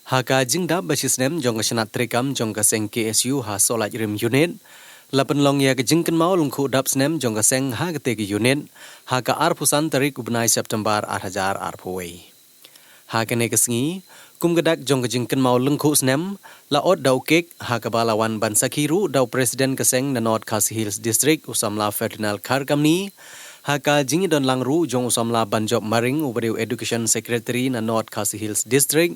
Haka jingda basisnem jong senat trekam jong seng KSU ha solat rim unit. Lapan long ya ke jingken mau lungku dap snem jong seng ha ke unit. Haka arpusan tarik ubnai September arhajar arpuwei. Haka ne kesengi kum gedak jong jingken mau lungku snem laot dau kek haka balawan bansakiru dau presiden keseng na North Khasi Hills District usamla Ferdinand Karkamni. Haka jingi don langru jong usamla Banjob Maring ubadiu Education Secretary na North Khasi Hills District.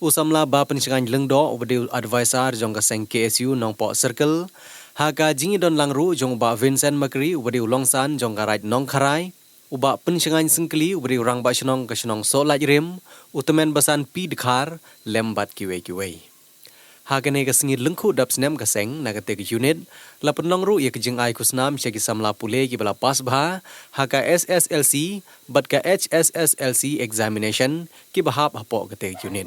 Usamla ba pensingan lengdo ubadiu advisor jong kaseng KSU nong po circle. Haka jingi don langru jong ba Vincent Makri ubadiu longsan jong karai nong karai. Uba pensingan sengkeli ubadiu rang ba senong ke senong solat rim. Utemen basan pi dekhar lembat kiwe. Haka ne kesengi lengku dap snem kaseng nagate ke unit. Lapan longru ia kejing ai kusnam syaki samla pule ki bala pas bah. Haka SSLC bat ka HSSLC examination ki bahap hapo kate unit.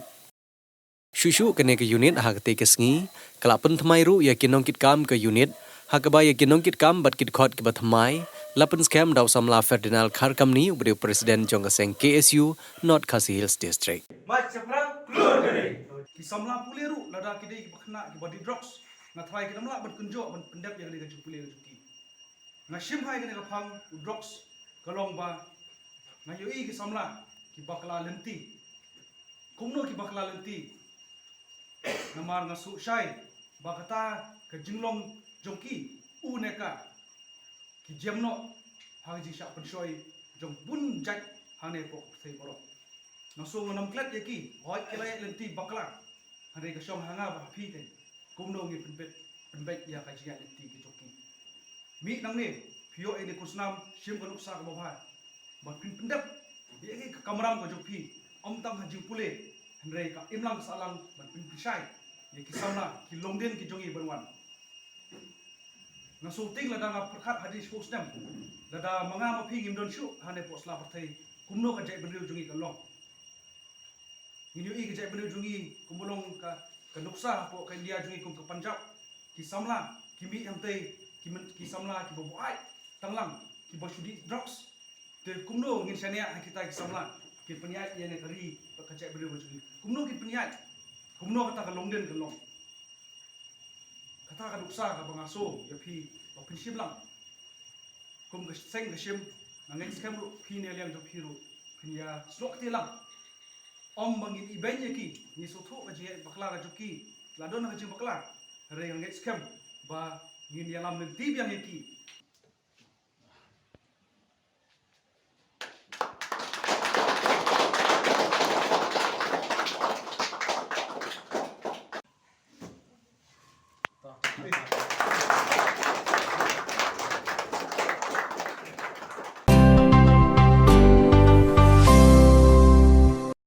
Shushu kene ke unit hak te kesengi kelapen thmai ru ya kinong kit kam ke unit hak ba ya kinong kit kam bat kit khot ke bathmai lapen scam daw samla Ferdinand Karkamni ubri presiden jong seng KSU North Khasi Hills District. Mai seprang keluar dari. Ki samla pule ru lada ki dei bakna ki body drugs na thai ki namla bat kunjo ban pendap yang dei pule ki. Na shim hai ki ne phang drugs kalong ba na yoi ki samla ki bakla lenti. Kumno ki bakla lenti. Namar ngasu syai bakata ke jinglong jongki uneka ki jemno haji syak pensoi jong bun jaj hane pok sei borok naso nganam klet yaki hoi kelai lenti bakla hane ke syong hanga ba phi te kumno ngi penbet ya ka jia lenti ki joki mi nang ne phio ene kusnam shim kanuk sa ka bawha ba pendap ye ke kamram ko joki om tam haji pule Hendrai ka imlang salang ban pisai ye kisamna ki longden ki jongi banwan na shooting lada nga perkhat hadis postem lada manga ma phi ngim don shu hane posla pathai kumno ka jai benriu jongi ka long ngiu i ka jai benriu jongi kumulong ka nuksa po ka India jongi kum ka Punjab ki samla ki mi hamtai ki samla ki bobuai tanglang ki bashudi drugs te kumno ngin sania kita ki samla ki penyat ye ne kari ka jai benriu jongi kumno ki penyat kumno kata ka longden ka long kata ka duksa ka bangaso ya phi ba prinsip lang kum ka seng ka shim nangin scam ru phi ne liang jo phi ru phin ya slok ti lang om bangin iben ye ki ni so thu ka je bakla ka joki la don ka je bakla re nangin scam ba ngin ya lam ti biang ye ki